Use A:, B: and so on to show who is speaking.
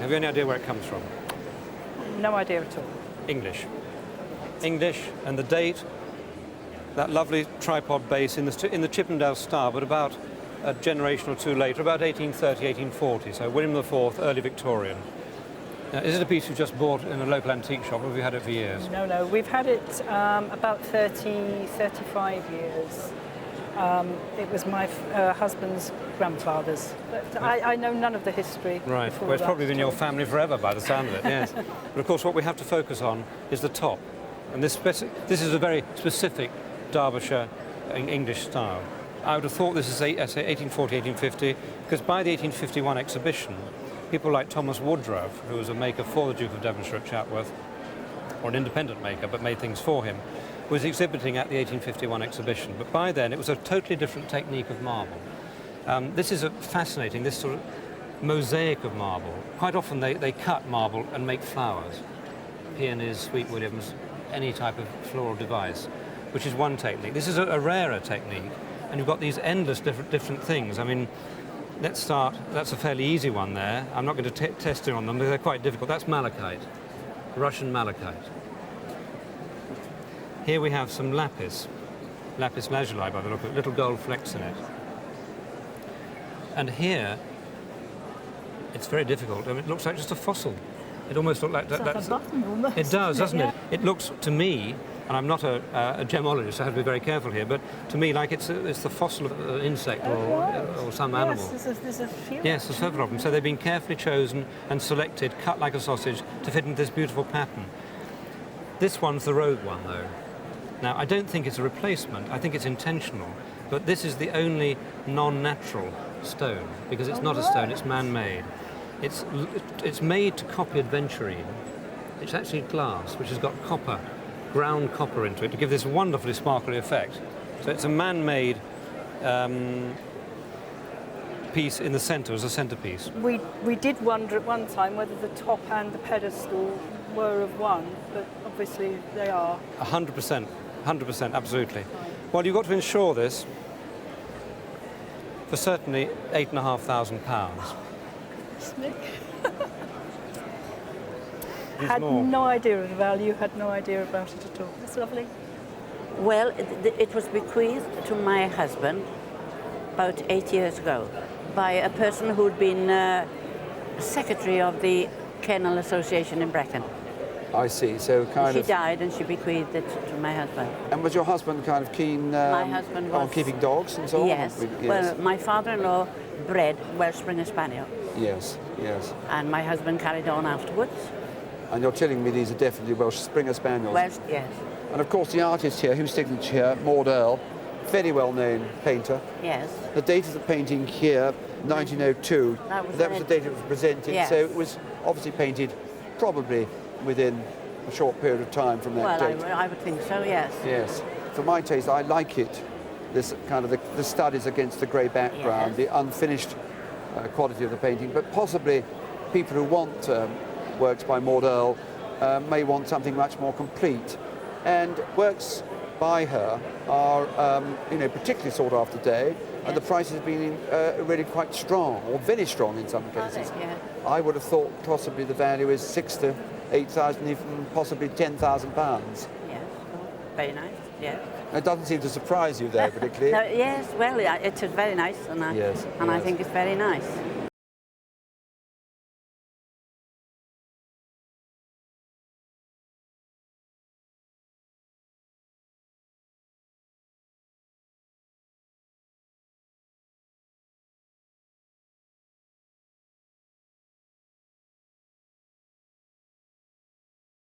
A: Have you any idea where it comes from?
B: No idea at all.
A: English. English, and the date, that lovely tripod base in the Chippendale style, but about a generation or two later, about 1830, 1840, so William IV, early Victorian. Now, is it a piece you just bought in a local antique shop, or have you had it for years?
B: No, we've had it about 35 years. It was my husband's grandfather's, but I know none of the history.
A: Right, well, it's probably been your family forever by the sound of it, yes. But of course what we have to focus on is the top. And this is a very specific Derbyshire English style. I would have thought this is, say, 1840, 1850, because by the 1851 exhibition, people like Thomas Woodruff, who was a maker for the Duke of Devonshire at Chatsworth, or an independent maker, but made things for him, was exhibiting at the 1851 exhibition. But by then, it was a totally different technique of marble. This is fascinating, this sort of mosaic of marble. Quite often they cut marble and make flowers. Peonies, sweet williams, any type of floral device, which is one technique. This is a rarer technique, and you've got these endless different things. I mean, let's start, that's a fairly easy one there. I'm not going to test it on them, but they're quite difficult. That's malachite, Russian malachite. Here we have some lapis lazuli by the look of it, little gold flecks in it. And here, it's very difficult. I mean, it looks like just a fossil. It almost looks like
B: that's a button almost.
A: It does, doesn't
B: Yeah.
A: it? It looks to me, and I'm not a gemologist, so I have to be very careful here, but to me like it's the fossil of an insect or some animal.
B: Yes, there's a few.
A: Yes, there's several of them. So they've been carefully chosen and selected, cut like a sausage, to fit into this beautiful pattern. This one's the rogue one, though. Now, I don't think it's a replacement. I think it's intentional. But this is the only non-natural stone, because it's not a stone, it's man-made. It's made to copy adventurine. It's actually glass, which has got copper, ground copper into it, to give this wonderfully sparkly effect. So it's a man-made piece in the centre as a centrepiece.
B: We did wonder at one time whether the top and the pedestal were of one, but obviously they are.
A: 100%, 100%, absolutely. Well, you've got to insure this for certainly £8,500.
B: Had no idea of the value, had no idea about it at all. That's lovely.
C: Well, it was bequeathed to my husband about 8 years ago by a person who'd been secretary of the Kennel Association in Brecon.
D: I see, so
C: She died and she bequeathed it to my husband.
D: And was your husband kind of keen
C: my husband was,
D: on keeping dogs and so on?
C: Yes. Well, my father-in-law bred Welsh Springer Spaniel.
D: Yes, yes.
C: And my husband carried on afterwards.
D: And you're telling me these are definitely Welsh Springer Spaniels?
C: Welsh, yes.
D: And of course the artist here, whose signature here, Maud Earl, very well-known painter.
C: Yes.
D: The date of the painting here, 1902. That was the date it was presented,
C: yes.
D: So it was obviously painted probably within a short period of time from that date.
C: Well, I would think so, yes.
D: Yes. For my taste, I like it, this kind of the studies against the grey background,
C: yes.
D: the unfinished quality of the painting, but possibly people who want works by Maud Earl may want something much more complete. And works by her are, particularly sought after today, yes. And the prices have been really quite strong, or very strong in some cases.
C: Yeah.
D: I would have thought possibly the value is £6,000 to £8,000, even possibly £10,000.
C: Yes, very nice, yes.
D: It doesn't seem to surprise you there particularly.
C: No, yes, well, it is very nice, and I think it's very nice.